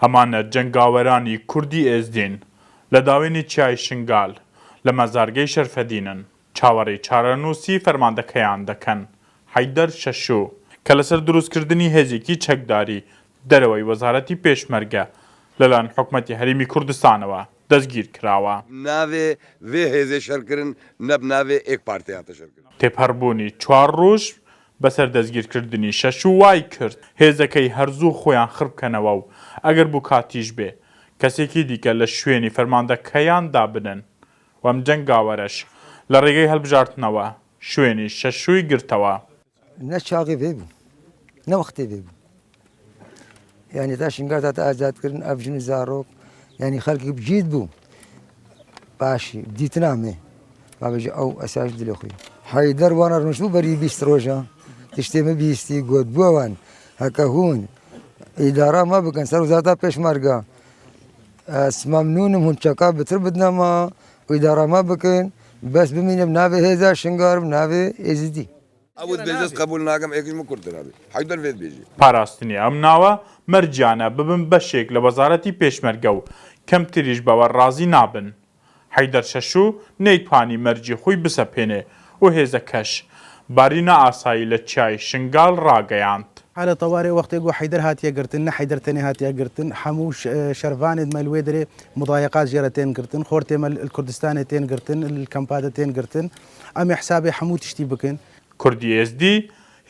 ئەمانە جەنگاوەرانی کوردی ئێزدین لە داوێنی چیای شنگال لە مەزارگەی شەرفەدینن چاوەڕێی چارەنووسی فەرماندەکەیان دەکەن حەیدەر شەشوو کە لەسەر دروستکردنی هێزێکی چەکداری دەرەوەی وەزارەتی پێشمەرگە لەلایەن حکوومەتی هەرێمی کوردستانەوە دەستگیر کراوە. ناوێ وێ هێزێ شەرکردن نەب ناوێ ئێک پارتیاتە شەرکردن. تێپەڕبوونی 4 ڕۆژ بەسەر دەستگیرکردنی شەشوو وای کرد هێزەکەی هەرزوو خۆیان خڕبکەنەوە و ئەگەر بوو کاتیش بێ کەسێکی دیکە لە شوێنی فەرماندەکەیان دابنن وەم جەنگاوەرەش لە ڕێگەی هەڵبژارتنەوە شوێنی شەشووی گرتەوە. نە چاقی بێ بوو نەوەختێ بێ بوو یعنی تا شنگار تا ئازادکردن ئەڤژنی زارۆک ینی خەڵکی بجید بوو باشی دیتنامێ بابێژە ئەو ئەساش دلێ خۆی حەیدەر وانە ڕنووش بوو بەری 20 ڕۆژە تشتێمە بیستی گوت بووەوان هەکە هوون ئیدارا ما بکەن سەر وزارەتا پێشمەرگە مەمنونم هونچەکە بتر بدنەما ئیدارا ما بکەن بەس بمینم ناوێ هێزا شنگارم ناوێ ئێزیدی ئەوت بێژەست قبول ناکەم ئێکیمە کوردرابێ حەیدەر وێت بێژی پاراستنی ئەم ناوە مەرجانە ببن بەشێک لە وەزارەتی پێشمەرگە و کەمتریش بەوە ڕازی نابن. حەیدەر شەشوو نەیتوانی مەرجی خۆی بسەپێنێ و هێزەکەش بارینە ئاسایی لە چیای شنگال ڕاگەیاند. حالە تەوارێ وەختێک بۆ حەیدەر هاتیە گرتن نە حەیدەر تەنێ هاتیە گرتن هەموو شەروانێت مەلوێ دەرێ مضایقات ژێرە تێن گرتن خۆرتێمە کوردستانێ تێن گرتن کەمپادە تێن گرتن ئەمێ حسابێ هەموو تشتی بکەن. کوردی ئێزدی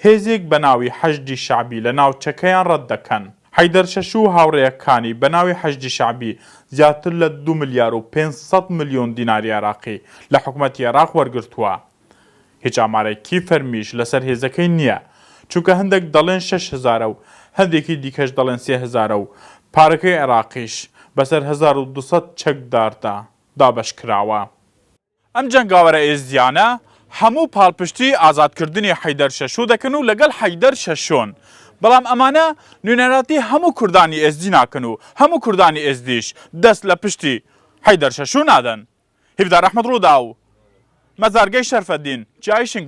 هێزێک بە ناوی حەشدی شعبی لە ناوچەکەیان ڕەت دەکەن. حەیدەر شەشوو هاوڕێیەکانی بە ناوی حەشدی شعبی زیاتر لە 2 ملیار و 500 میلیۆن دیناری عێراقی لە حکوومەتی عێراق وەرگرتووە. هیچ ئامارێکی فەرمیش لەسەر هێزەکەی نییە چونکە هەندێک دەڵێن 6,000 و هەندێکی دیکەش دەڵێن 3,000 و پارەکەی عێراقیش بەسەر 1200 چەکداردا دابەش کراوە. ئەم جەنگاوەرە ئێزدیانە هەموو پاڵپشتی ئازادکردنی حەیدەر شەشوو دەکەن و لەگەڵ حەیدەر شەشۆن. بەڵام ئەمانە نوێنەراتی هەموو کوردانی ئێزدی ناکەن و هەموو کوردانی ئێزدیش دەست لە پشتی حەیدەر شەشوو نادەن. هیڤدار ئەحمەد ڕوودا و مەزارگەی شەرفەدین چیای شنگال.